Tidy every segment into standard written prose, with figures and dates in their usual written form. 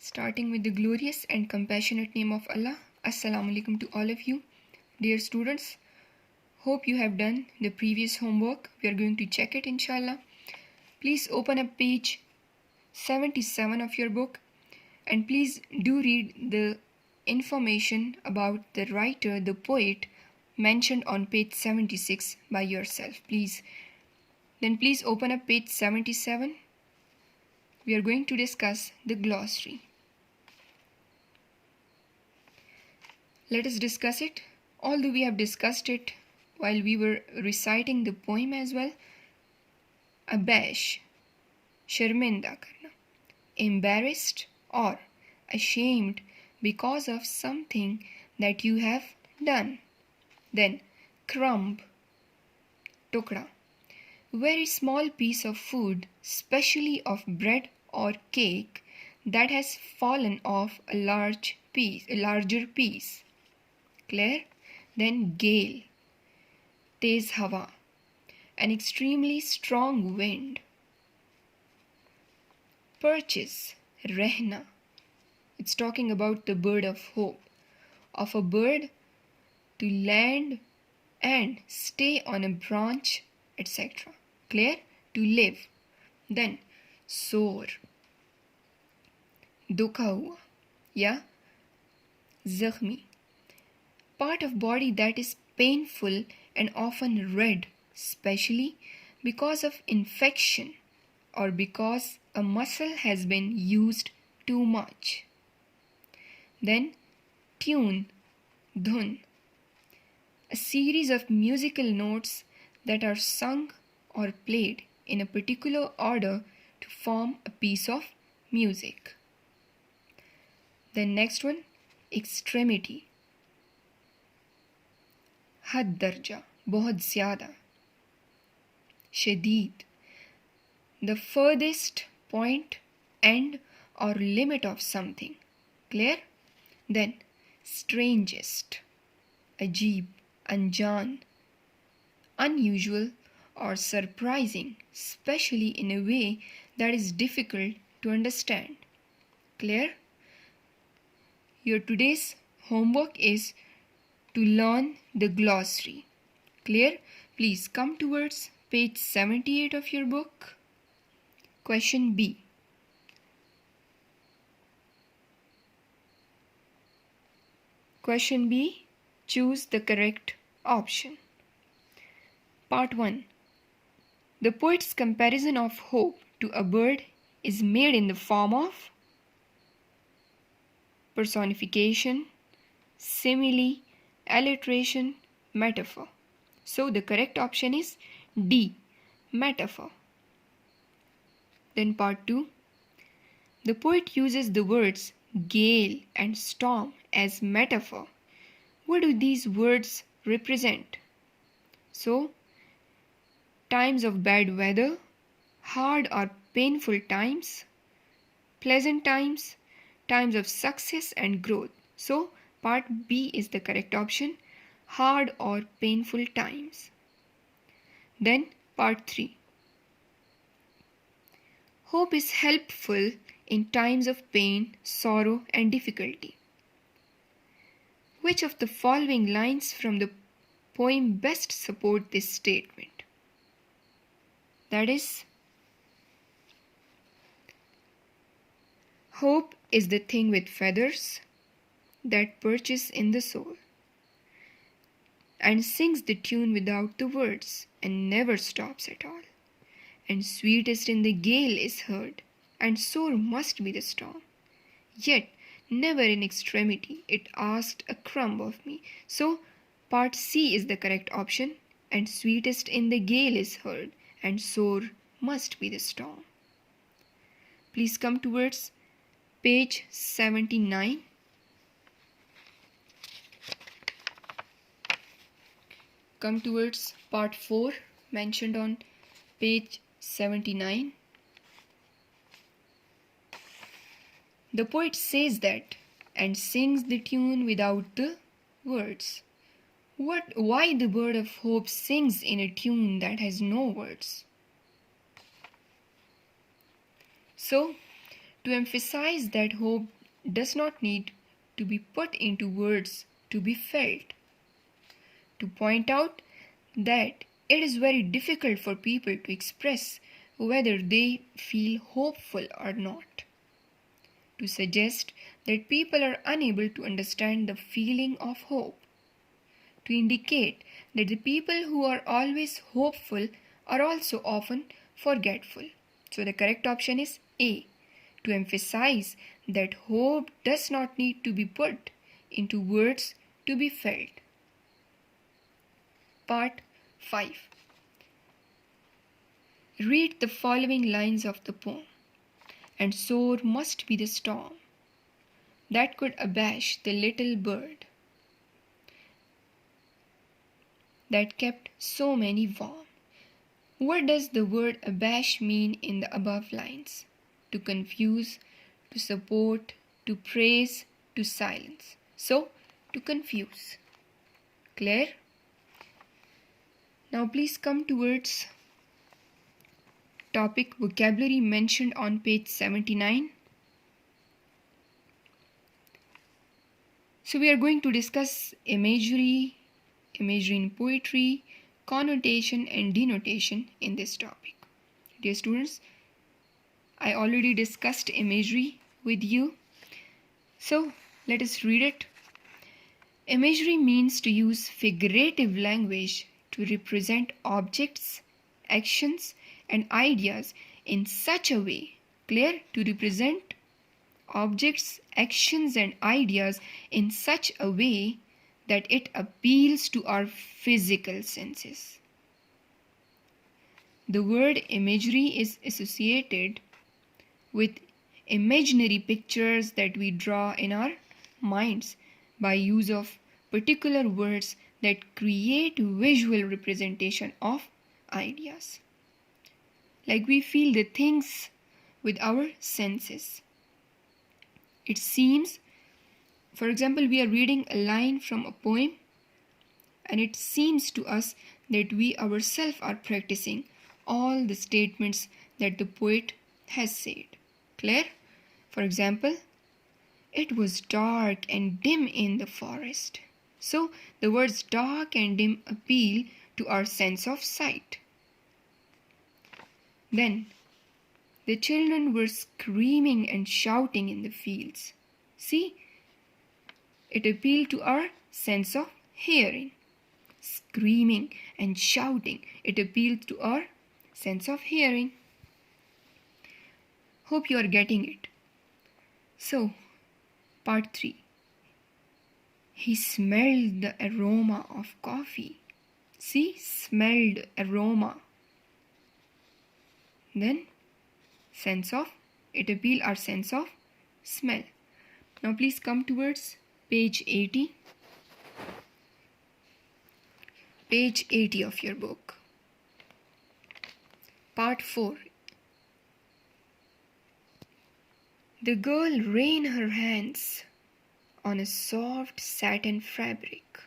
Starting with the glorious and compassionate name of Allah, Assalamu alaikum to all of you. Dear students, hope you have done the previous homework. We are going to check it inshallah. Please open up page 77 of your book and please do read the information about the writer, the poet mentioned on page 76 by yourself. Please open up page 77. We are going to discuss the glossary. Let us discuss it. Although we have discussed it while we were reciting the poem as well. Abash, sharminda karna, embarrassed or ashamed because of something that you have done. Then crumb, tukda, very small piece of food, especially of bread or cake, that has fallen off a larger piece. Clear? Then gale, tez hawa, an extremely strong wind. Purchase, rehna, it's talking about the bird of hope, of a bird to land and stay on a branch, etc. Clear? To live. Then sore, dukha hua, ya zakhmi, part of body that is painful and often red, especially because of infection or because a muscle has been used too much. Then tune, dhun, a series of musical notes that are sung or played in a particular order to form a piece of music. Then next one, extremity, हद दर्जा, बहुत ज़्यादा. शदीद, the furthest point, end or limit of something. Clear? Then strangest, अजीब, अनजान, unusual or surprising, especially in a way that is difficult to understand. Clear? Your today's homework is to learn the glossary. Clear? Please come towards page 78 of your book. Question B. Question B. Choose the correct option. Part 1. The poet's comparison of hope to a bird is made in the form of personification, simile, alliteration, metaphor. So the correct option is D, metaphor. Then part 2. The poet uses the words gale and storm as metaphor. What do these words represent? So, times of bad weather, hard or painful times, pleasant times, times of success and growth. So, part B is the correct option, hard or painful times. Then part 3. Hope is helpful in times of pain, sorrow and difficulty. Which of the following lines from the poem best support this statement? That is, hope is the thing with feathers that perches in the soul and sings the tune without the words and never stops at all. And sweetest in the gale is heard, and sore must be the storm. Yet never in extremity it asked a crumb of me. So part C is the correct option, and sweetest in the gale is heard, and sore must be the storm. Please come towards page 79. Come towards part 4 mentioned on page 79. The poet says that and sings the tune without the words. Why the bird of hope sings in a tune that has no words? So, to emphasize that hope does not need to be put into words to be felt, to point out that it is very difficult for people to express whether they feel hopeful or not, to suggest that people are unable to understand the feeling of hope, to indicate that the people who are always hopeful are also often forgetful. So the correct option is A, to emphasize that hope does not need to be put into words to be felt. Part 5. Read the following lines of the poem. And sore must be the storm that could abash the little bird that kept so many warm. What does the word abash mean in the above lines? To confuse, to support, to praise, to silence. So, to confuse. Clear? Now please come towards topic vocabulary mentioned on page 79. So we are going to discuss imagery, imagery in poetry, connotation and denotation in this topic. Dear students, I already discussed imagery with you. So let us read it. Imagery means to use figurative language to represent objects, actions, and ideas in such a way, clear, to represent objects, actions, and ideas in such a way that it appeals to our physical senses. The word imagery is associated with imaginary pictures that we draw in our minds by use of particular words that create visual representation of ideas. Like we feel the things with our senses. It seems, for example, we are reading a line from a poem and it seems to us that we ourselves are practicing all the statements that the poet has said. Clear? For example, it was dark and dim in the forest. So the words dark and dim appeal to our sense of sight. Then, the children were screaming and shouting in the fields. See, it appealed to our sense of hearing. Screaming and shouting, it appealed to our sense of hearing. Hope you are getting it. So, part 3. He smelled the aroma of coffee. See, smelled aroma. Then, sense of, it appeal our sense of smell. Now please come towards page 80. Page 80 of your book. Part 4. The girl ran her hands on a soft satin fabric.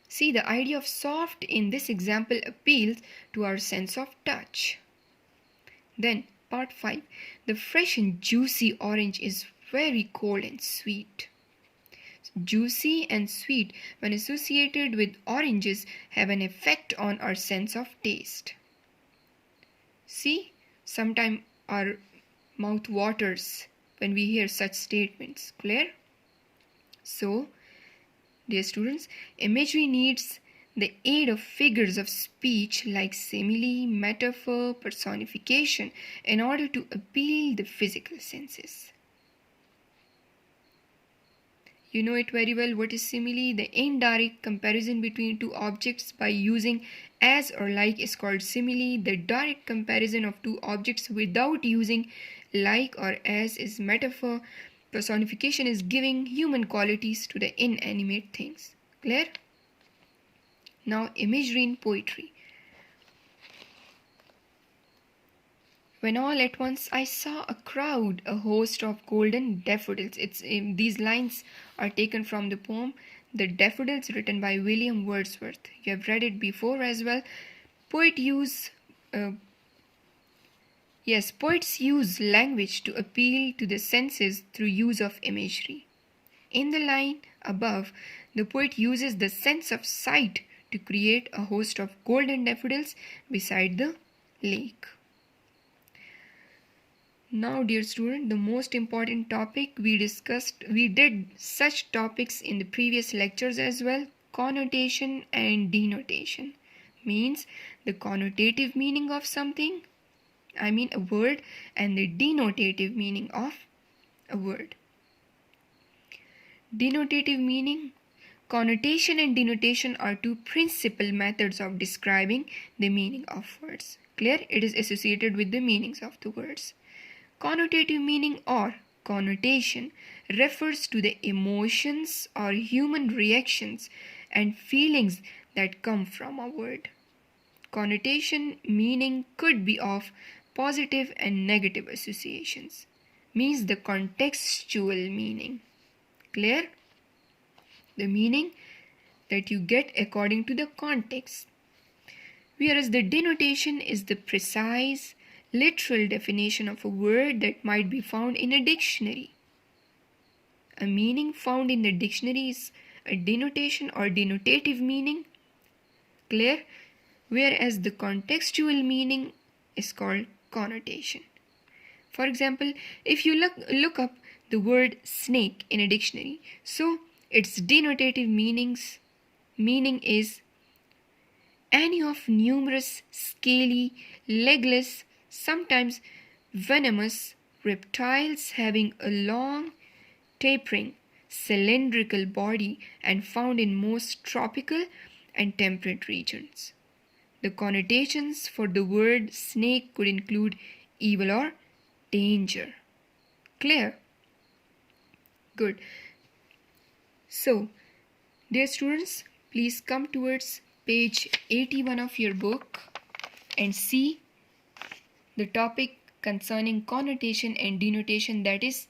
See, the idea of soft in this example appeals to our sense of touch. Then, part 5. The fresh and juicy orange is very cold and sweet. Juicy and sweet, when associated with oranges, have an effect on our sense of taste. See, sometimes our mouth waters when we hear such statements. Clear? So, dear students, imagery needs the aid of figures of speech like simile, metaphor, personification in order to appeal the physical senses. You know it very well. What is simile? The indirect comparison between two objects by using as or like is called simile. The direct comparison of two objects without using like or as is metaphor. Personification is giving human qualities to the inanimate things. Clear? Now, imagery in poetry. When all at once I saw a crowd, a host of golden daffodils. These lines are taken from the poem The Daffodils, written by William Wordsworth. You have read it before as well. Poet use Yes, poets use language to appeal to the senses through use of imagery. In the line above, the poet uses the sense of sight to create a host of golden daffodils beside the lake. Now, dear student, the most important topic we did such topics in the previous lectures as well. Connotation and denotation means the connotative meaning of something, a word, and the denotative meaning of a word. Denotative meaning. Connotation and denotation are two principal methods of describing the meaning of words. Clear? It is associated with the meanings of the words. Connotative meaning or connotation refers to the emotions or human reactions and feelings that come from a word. Connotation meaning could be of positive and negative associations, means the contextual meaning. Clear? The meaning that you get according to the context. Whereas the denotation is the precise, literal definition of a word that might be found in a dictionary. A meaning found in the dictionary is a denotation or denotative meaning. Clear? Whereas the contextual meaning is called connotation. For example, if you look up the word snake in a dictionary, so its denotative meaning is any of numerous scaly, legless, sometimes venomous reptiles having a long, tapering, cylindrical body and found in most tropical and temperate regions. The connotations for the word snake could include evil or danger. Clear? Good. So, dear students, please come towards page 81 of your book and see the topic concerning connotation and denotation, that is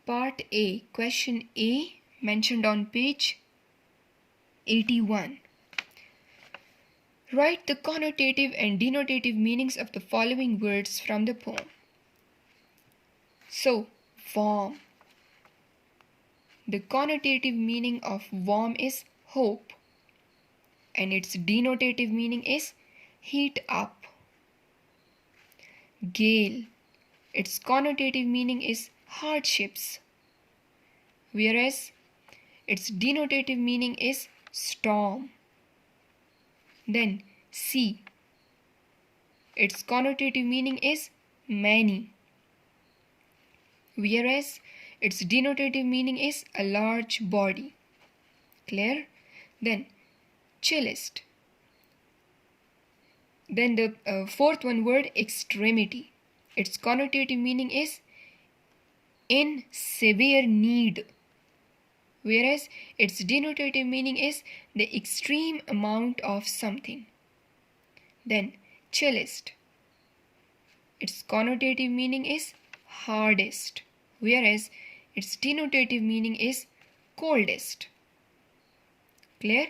part A, question A, mentioned on page 81. Write the connotative and denotative meanings of the following words from the poem. So, warm. The connotative meaning of warm is hope, and its denotative meaning is heat up. Gale. Its connotative meaning is hardships, whereas its denotative meaning is storm. Then sea. Its connotative meaning is many, whereas its denotative meaning is a large body. Clear? Then chillest. Then the fourth one word, extremity. Its connotative meaning is in severe need, whereas its denotative meaning is the extreme amount of something. Then chillest. Its connotative meaning is hardest, whereas its denotative meaning is coldest. Clear?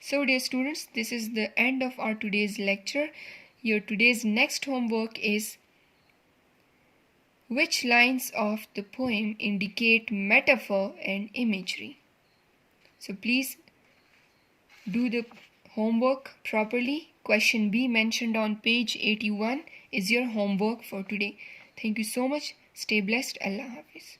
So dear students, this is the end of our today's lecture. Your today's next homework is which lines of the poem indicate metaphor and imagery. So please do the homework properly. Question B mentioned on page 81 is your homework for today. Thank you so much. Stay blessed. Allah Hafiz.